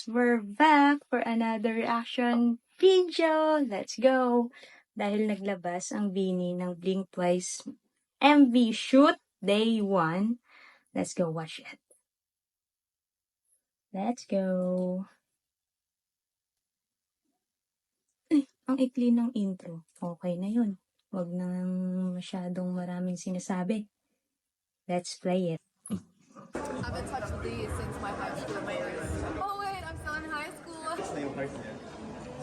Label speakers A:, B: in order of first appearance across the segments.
A: we're back for another reaction video. Let's go! Dahil naglabas ang Bini ng Blink Twice MV shoot day 1. Let's go watch it. Let's go! Ay, ang ikli ng intro. Okay na yun. Huwag nang masyadong maraming sinasabi. Let's play it.
B: I've been touched with these since my high school years. Oh wait, I'm still in high school.
C: Na yung heart niya.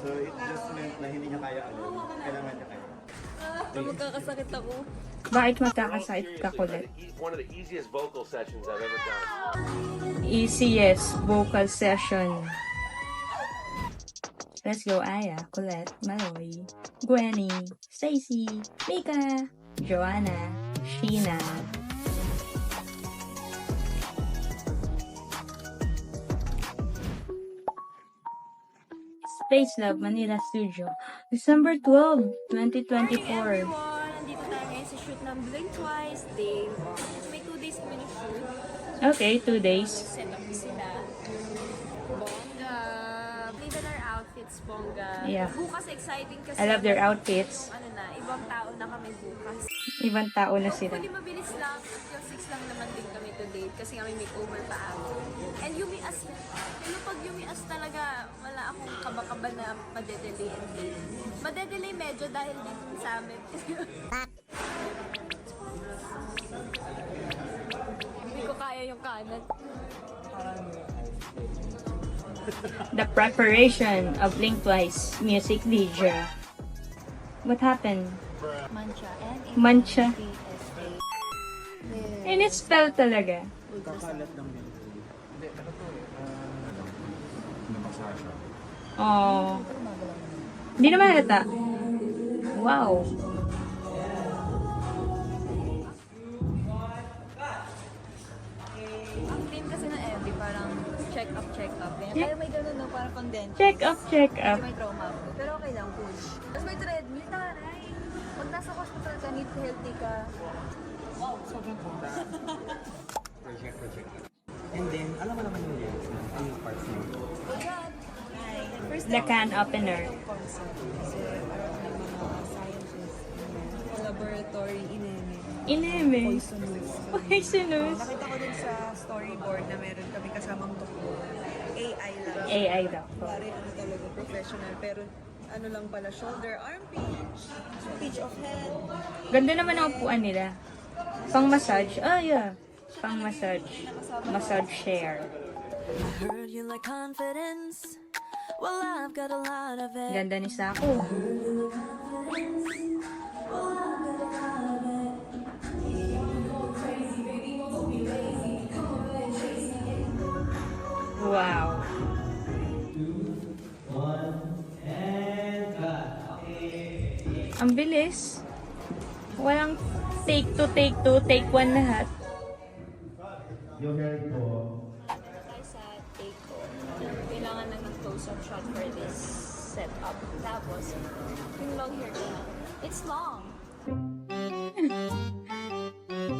C: So it just meant na hindi niya kaya alone. Kailangan niya kaya.
B: Magkakasakit ako.
A: Bakit magkakasakit ka, Colette?
D: One of the easiest vocal sessions I've ever done.
A: Easiest vocal session. Let's go, Aya, Colette, Maloy, Gwenny, Stacy, Mika, Joanna, Sheena. Space Love Manila Studio, December 12, 2024.
E: Hi everyone! Nandito tayo ngayon sa shoot ng Blink Twice Day 1. May 2 days kami na shoot.
A: Okay, 2 days.
E: Set up sila. Bongga! Even our outfits, bongga.
A: Yeah.
E: Bukas exciting kasi.
A: I love their outfits.
E: Ano na, ibang tao na kami bukas.
A: Ibang tao na sila.
E: Hopefully mabilis lang. Yung 6 lang naman din kami to date kasi kami makeover pa ako. And yumias, pero pag yumias talaga, wala akong kaba-kaba na madedelay and date. Madedelay medyo dahil din sa amin. Hindi ko kaya yung kanan.
A: The preparation of Blink Twice music video. What happened?
E: Mancha.
A: Mancha.
E: N-A-N-C-A.
A: And it's spelled talaga.
C: Kakalat lang din. Hindi, ano to eh. Nabasa siya.
A: Oh. Hindi naman halata. Wow.
E: Ang theme kasi ng MV parang check up. Ganyan. Kaya may ganun no, parang condensed.
A: Check up, check up.
E: May trauma ako. Pero okay lang, push. Tapos may treadmill, taray. Pag nasa hospital ka, need healthy ka.
C: Sobrang punta. Project. And then, alam mo naman yung lyrics na yung parts na yun.
E: Oh God! First
A: The can opener.
E: concept. Kasi parang may mga scientists, laboratory ineme.
A: Ineme.
E: Poisonous.
A: Poisonous.
E: Nakita ko din sa storyboard na meron kami kasamang doktor. AI lang.
A: AI doctor.
E: Pare ano talaga, professional. Pero ano lang pala, shoulder, arm pitch of head.
A: Ganda naman ang upuan nila. Pang massage. Oh yeah. Pang massage. Massage chair.
F: Heard you like confidence. Well, I've got a lot of it.
A: Ganda ni Sako. Wow. Ang bilis. Walang take 2, take 1 lahat.
C: Yung hair ko,
E: Tayo sa take ko. Kailangan na ng close-up shot for this setup. Tapos, yung long hair ko, it's long.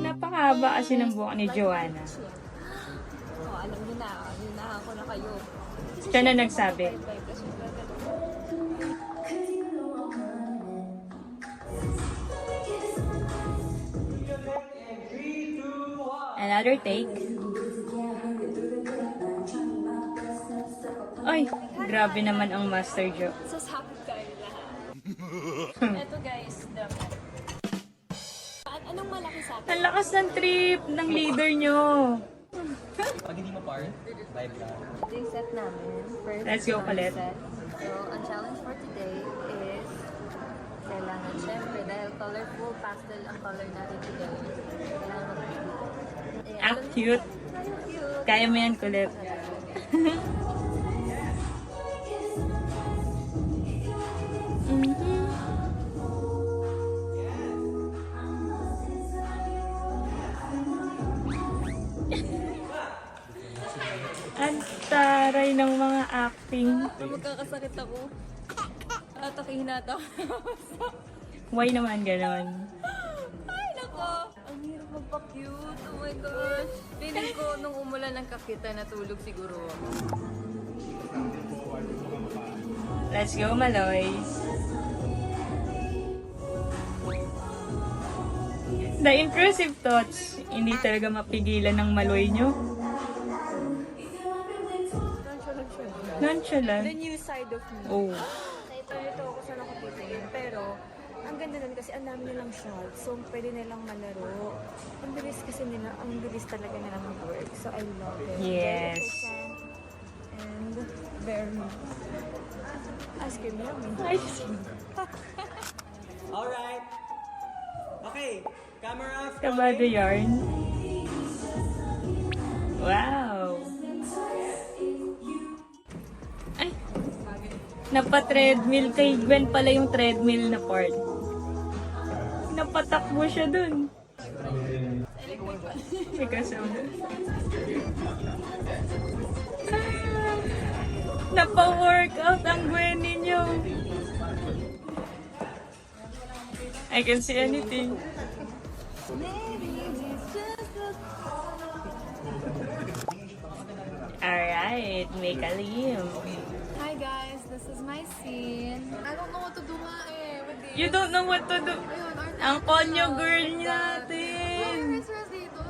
A: Napakahaba kasi ng buhok ni Joanna.
E: Oh, alam niyo na, hinahan ko na kayo.
A: Siya na nagsabi. Another take. Ay, grabe naman ang Master Jo.
E: Sasakit kayo lahat. Ito guys, drama. Anong malaki sa akin?
A: Ang lakas ng trip ng leader nyo.
C: pag hindi mo part, live lang.
E: Ito yung set namin. First
A: Let's go, Colette.
E: set. So, ang challenge for today is kailangan, syempre, dahil colorful pastel ang color natin today. Kailangan mag-cute.
A: Act cute.
E: Cute.
A: Kaya mo yan, Colette. Ang taray ng mga acting.
E: Magkakasakit ako. At ako hinataw.
A: Why naman ganon?
E: Ay, nako! Ang hirap magpa-cute. Oh my gosh. Feeling ko nung umulan ng kakita, natulog siguro ako.
A: Let's go, Maloy. The intrusive thoughts. Hindi talaga mapigilan ng Maloy nyo. Nonchalant.
G: The new side of me.
A: Oh.
G: Ito ako sa nakatitingin. Pero, ang ganda nun kasi ang dami nilang shots. So, pwede nilang malaro. Ang bilis kasi nila, ang bilis talaga nila mag-work. So, I love it.
A: Yes.
G: Very efficient and very ice cream yummy.
A: Ice cream.
C: Alright. Okay. Camera.
A: Kabado yarn. Wow. Ay. Napa-treadmill kay Gwen pala yung treadmill na part. Napatakbo siya dun. Because of napa-workout ang Gwen ninyo. I can see anything. Alright, make a liam.
B: Hi guys, this is my scene. I don't know what to do nga eh. With this.
A: You don't know what to do.
B: Ayun, art-
A: Ang konyo girl
B: Oh,
A: natin.
B: Christmas dito.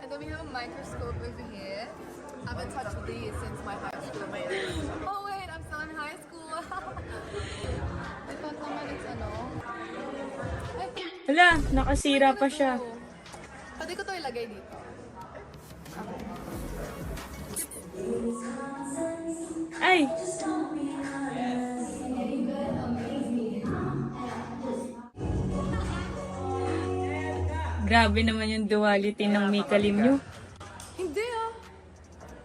B: And then we have a microscope over here. I haven't touched these since my high school years. Oh wait, I'm still in high school. I thought naman it's ano. Ay,
A: Hala, nakasira pa siya.
B: pwede ko to ilagay dito.
A: Ay! Grabe naman yung duality ng Mika Lim nyo.
B: Hindi ah.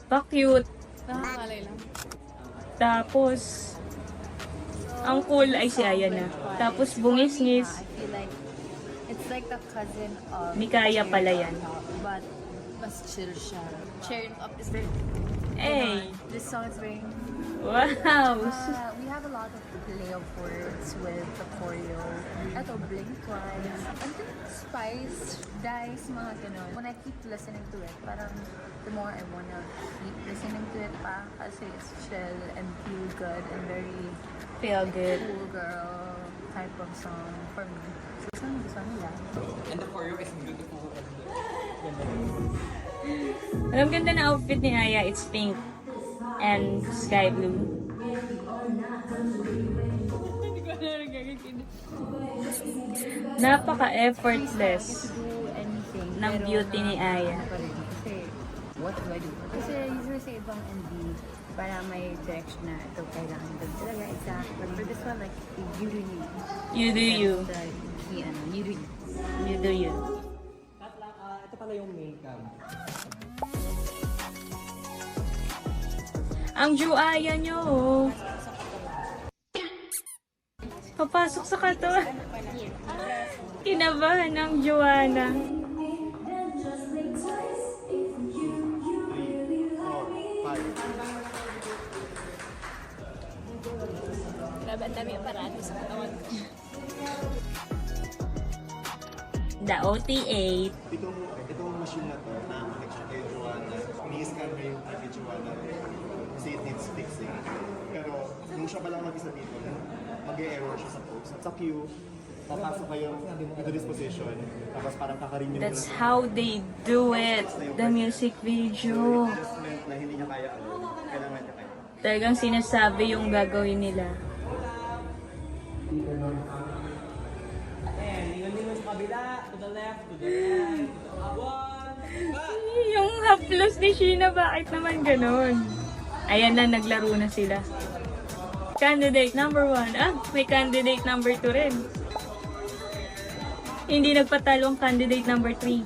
A: Pa-cute.
B: Nakakalay lang.
A: Tapos, ang cool ay si Aya na. Tapos bungis-ngis.
H: I feel like it's like the cousin of
A: Mikaya pala yan.
H: but mas chill siya. Cheering up is very
A: Hey!
H: this song is very
A: Wow!
H: we have a lot of play of words with the choreo. Ito, Blink Twice. And then Spice, Dice, mga ganun. When I keep listening to it, parang the more I wanna keep listening to it pa kasi it's chill and feel good and very
A: Feel good.
H: cool girl type of song for me. So, gusto nila.
C: And the choreo is beautiful.
A: Alam, ganda na outfit ni Aya. It's pink and sky blue. Napaka-effortless
H: Do anything.
A: ng
H: pero
A: beauty ni Aya.
H: ano pa rin, kasi, what do I do? Kasi usually sa ibang MV, para may direction na ito kailangan doon talaga exact. But for this one, like, you do you.
A: You do you.
H: The, you do you.
A: You do you.
C: Kat lang, ito pala yung makeup.
A: Ang Juaya nyo, oh. Papasok sa katawan. Kinabahan ng Joanna.
G: Grabe, ang dami aparato sa katawan ko.
A: The OT8.
I: Itong machine na to, na connection kay Joanna, ni-scan na yung kay Joanna kasi it needs fixing. Pero nung siya palang mag-isa dito, mag-e-error siya sa post. Sa queue, papasok kayo into this position, tapos parang kakarenew nyo
A: That's how they do it. The music video.
I: adjustment na hindi niya kaya kailangan niya kaya.
A: Talagang sinasabi yung gagawin nila.
C: And lingon-lingon sa kabila, to the left, to the right. One,
A: Yung haplos ni Sheena, bakit naman ganun? Ayan na, naglaro na sila. Candidate number 1. Ah, may candidate number 2 rin. Hindi nagpatalo ang candidate number 3.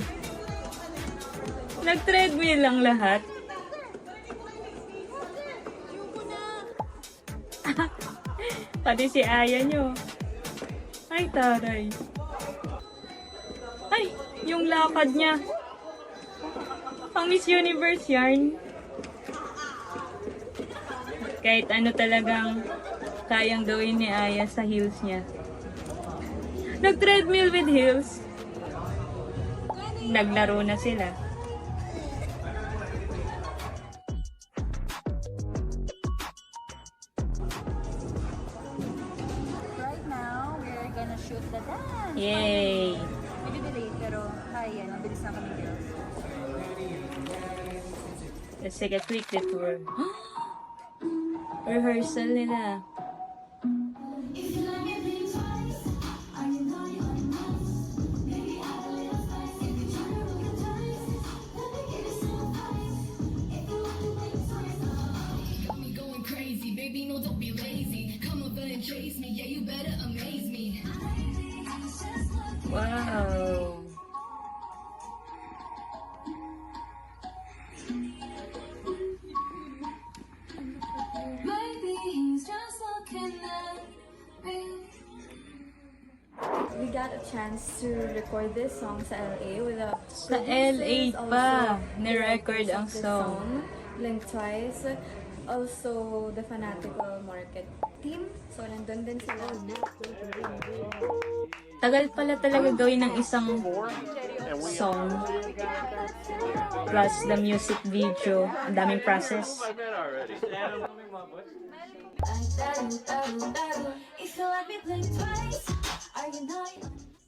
A: Nag-treadmill lang lahat. Pati si Aya nyo. Ay, taray. Ay, yung lakad niya. Pang Miss Universe yarn. Kahit ano talagang kayang gawin ni Aya sa heels niya. Nag-treadmill with heels. Naglaro na sila.
H: shoot the dance.
A: Yay!
H: Medyo delayed, pero kaya yan. Ang bilis na kami girls.
A: Let's take a quick detour. Rehearsal nila. Wow!
G: We got a chance to record this song sa LA with the
A: Sa LA
G: producers,
A: pa,
G: also
A: ni-record ang
G: directors of this
A: song.
G: Blink Twice. Also, the Fanatical Market team. So, nandun din sila.
A: Tagal pala talaga gawin ng isang song. Plus the music video. Ang daming process.
F: If you let me blink twice, are you not?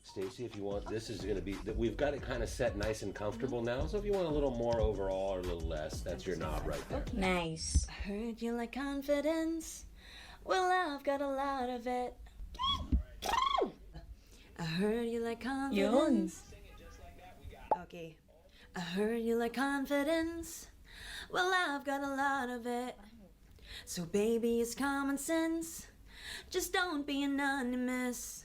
D: Stacy, if you want, this is going to be, we've got it kind of set nice and comfortable now. So if you want a little more overall or a little less, that's your knob right there.
A: Nice.
F: Heard you like confidence. Well, I've got a lot of it. I heard you like confidence. Okay. I heard you like confidence. Well, I've got a lot of it. So, baby, it's common sense. Just don't be anonymous.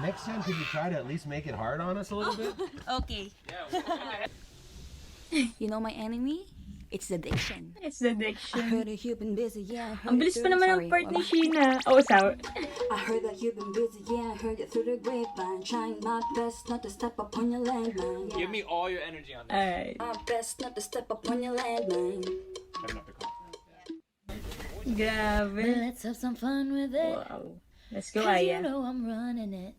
D: Next time, could you try to at least make it hard on us a little bit?
H: Okay. You know my enemy? It's the diction.
A: It's the
H: I
A: diction.
H: heard that you've been busy, yeah. I heard
A: Ang
H: it
A: bilis
H: through-
A: pa naman ng
H: sorry,
A: part ni
H: wala.
A: Sheena. Oh, sorry.
F: I heard that you've been busy, yeah. I heard it through the grapevine. Trying my best not to step up on your landmine.
C: Give me all your energy on this.
A: Alright.
F: My best not to step up on your landmine.
A: Grabe.
F: Let's have some fun with it.
A: Wow. Let's go,
F: 'Cause you
A: Aya.
F: know I'm running it.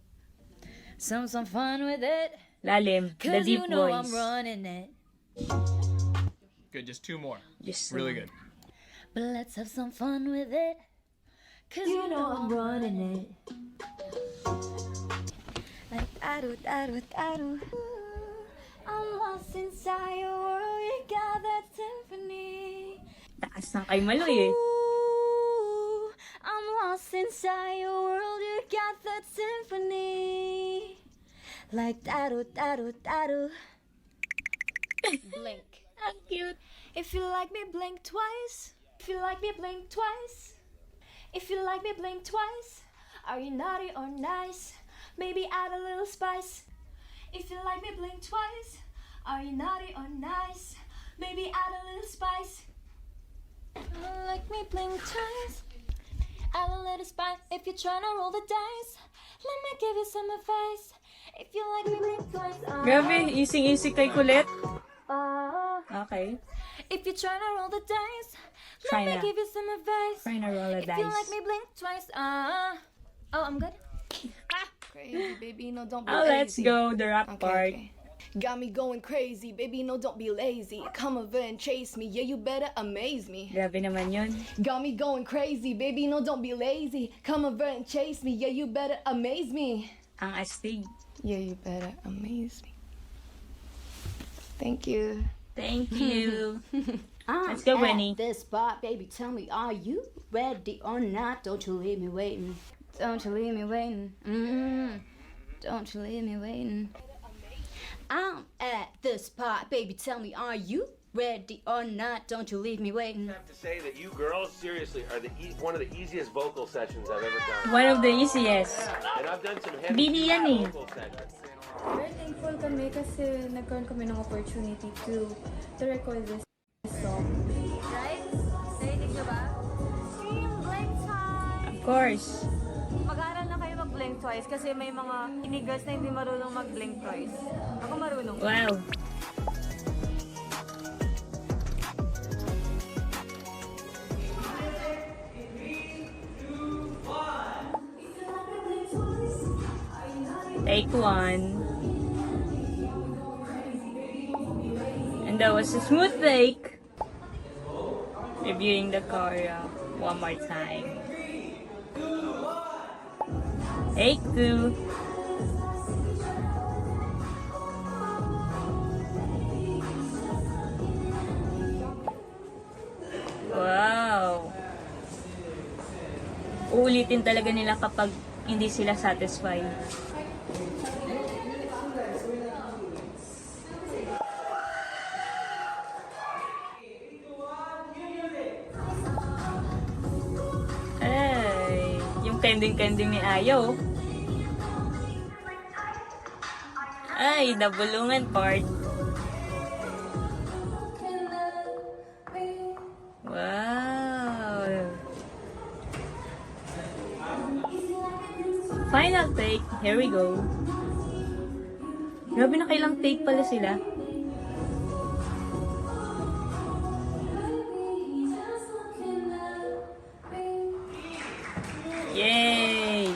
F: Some fun with it.
A: Lalim. The
F: 'Cause
A: deep
F: you know
A: voice.
F: I'm running it.
C: Good, just two more.
A: Just
C: Really good.
F: But let's have some fun with it. 'Cause you know I'm running it. Like I do. I'm lost inside your world. You got that symphony.
A: Taas ng kay Maloy eh.
F: Ooh, I'm lost inside your world. You got that symphony. Like da-do. Blink.
A: Ang cute.
F: If you like me, blink twice. If you like me, blink twice. If you like me, blink twice. Are you naughty or nice? Maybe add a little spice. If you like me, blink twice. Are you naughty or nice? Maybe add a little spice. Like me, blink twice. Add a little spice. If you're trying to roll the dice, let me give you some advice. If you like me, blink twice.
A: Grabe, easy kay Kulit. Okay.
F: If you're trying to roll the dice,
A: Try
F: let me
A: na.
F: give you some advice.
A: Try na roll a
F: If you like
A: dice.
F: me, blink twice. Oh, I'm good.
B: Crazy, baby, no, don't be
A: Oh, let's
B: lazy.
A: go. The rap part.
B: Okay. Got me going crazy, baby, no, don't be lazy. Come over and chase me, yeah, you better amaze me.
A: Grabe naman yun.
B: Got me going crazy, baby, no, don't be lazy. Come over and chase me, yeah, you better amaze me.
A: Ang astig.
B: Yeah, you better amaze me. Thank you.
A: Thank you.
F: I'm
A: Let's go, Winnie.
F: at this spot, baby. Tell me, are you ready or not? Don't you leave me waiting. Don't you leave me waiting. Don't you leave me waiting. I'm at this spot, baby. Tell me, are you ready or not? Don't you leave me waiting.
D: I have to say that you girls seriously are one of the easiest vocal sessions I've ever done.
A: One of the easiest.
D: And I've done some heavy
A: Bini yan eh.
D: vocal sessions.
G: Very thankful kami kasi nagkaroon kami ng opportunity to record this song.
E: Right? Narinig nyo ba? Stream Blink Twice!
A: Of course.
G: Mag-aaral na kayo mag-blink twice kasi may mga inigas na hindi marunong mag-blink twice. Ako marunong.
A: Wow. Take one. And that was a smooth take. Reviewing the choreo one more time. Take 2. Wow. Uulitin talaga nila kapag hindi sila satisfied. Ay, yung kending-kending ni Ayo. Ay, nabulungan part. Wow. Final take. Here we go. Grabe na kailang take pala sila. Yay!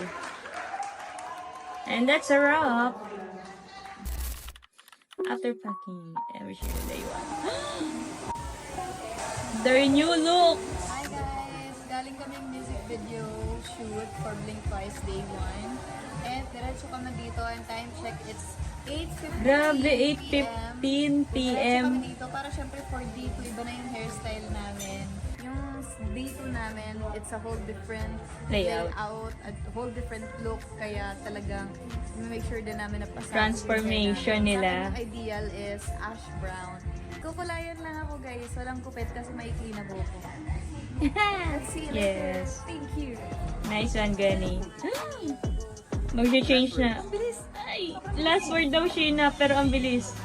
A: And that's a wrap. After packing every single day one. Their new look!
B: Hi guys! Galing kaming music video shoot for Blink Twice Day 1. And diretso kami dito and time check, it's 8:15
A: Grabe, 8:15
B: Diretso
A: PM.
B: kami dito para syempre for day 2, iba na yung hairstyle namin. Yung day 2 namin, it's a whole different
A: Layout.
B: a whole different look. Kaya talagang make sure din namin na pasok
A: Transformation nila.
B: Sa akin, yung ideal is ash brown. Kukulayan lang ako guys, walang kupet kasi maikli na buko. Let's see you later.
A: Yes.
B: Thank you.
A: Nice one, Gani. Mag-change na. Ay, last word daw Sheena, pero ang bilis.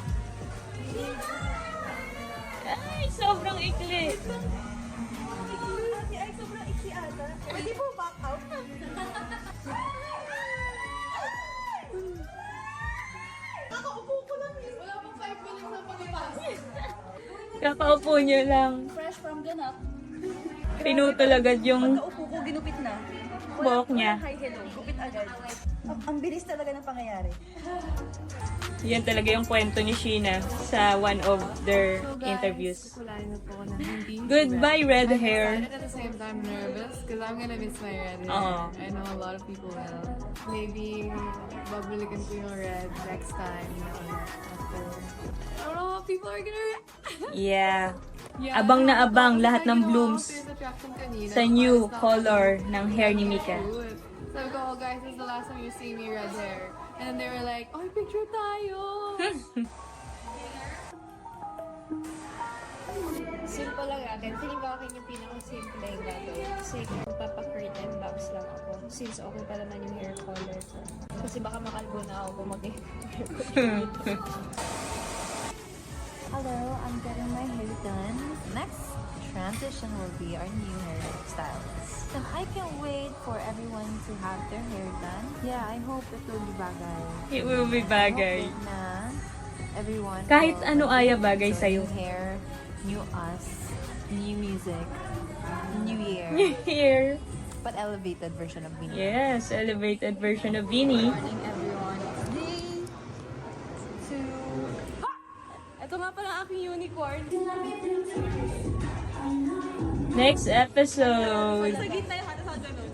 A: Ay, sobrang ikli.
G: Ay, sobrang iksi ata. Pwede po back out? Nakaupo ko lang eh. Wala pang 5 minutes na pagpapasok.
A: Kakaupo niyo lang.
G: Fresh from ganap.
A: Pinutol agad yung
G: Pagkaupo ko, ginupit na.
A: buhok niya.
G: Hi, hello. Gupit agad. Ang bilis talaga ng pangyayari.
A: Yan talaga yung kwento ni Sheena sa one of their interviews.
B: Kukulayan na po ako ng hindi.
A: Goodbye, red hair.
B: Excited at the same time nervous because I'm gonna miss my red hair.
A: Oo.
B: I know a lot of people will. Maybe babalikan ko yung red next time. After. I don't know how people are gonna
A: Yeah.
B: Yeah,
A: Abang na abang
B: tapos
A: lahat ng
B: nag-go
A: blooms
B: ako sa attraction kanina,
A: sa new
B: tapos
A: color ng hair ni Mika.
B: cute. Sabi ko, oh guys, this is the last time you see me red hair. And then they were like, oh, picture tayo!
F: Simple lang akin. Feeling ko akin yung pinaka-simple yung gagawin. Kasi magpapa-curtain box lang ako. Since okay pa naman yung hair color ko. Kasi baka makalbo na ako kung mag-hair
H: Hello, I'm getting my hair done. Next transition will be our new hairstyles. And I can't wait for everyone to have their hair done. Yeah, I hope it will be bagay.
A: It will be bagay.
H: I hope na everyone
A: Kahit
H: will
A: ano aya bagay
H: enjoy
A: sa'yo.
H: new hair, new us, new music, new year,
A: Here.
H: but elevated version of me.
A: Yes, elevated version of Beanie.
B: Morning, everyone. Day 2. Ito nga pala aking unicorn.
A: Next episode.
B: Sa gitna yung hatas ganun.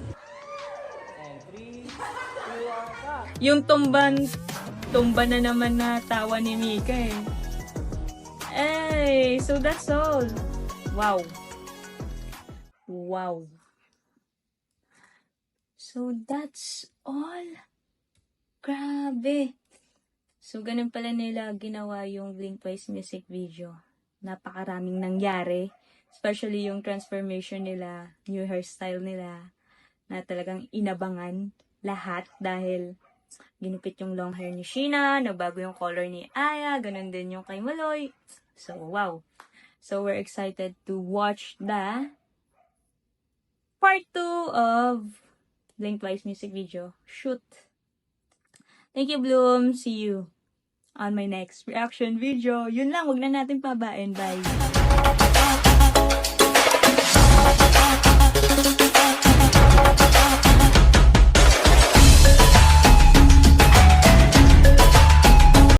A: Yung tumba na naman na tawa ni Mika eh. Hey, so that's all. Wow. Wow. So that's all. Grabe. So ganun pala nila ginawa yung Blink Twice music video. Napakaraming nangyari. Especially yung transformation nila, new hairstyle nila, na talagang inabangan lahat dahil ginupit yung long hair ni Sheena, nagbago yung color ni Aya, ganun din yung kay Maloy. So, wow. So, we're excited to watch the part 2 of Blink Twice music video shoot. Thank you, Bloom. See you on my next reaction video. Yun lang, wag na natin pabain. Bye.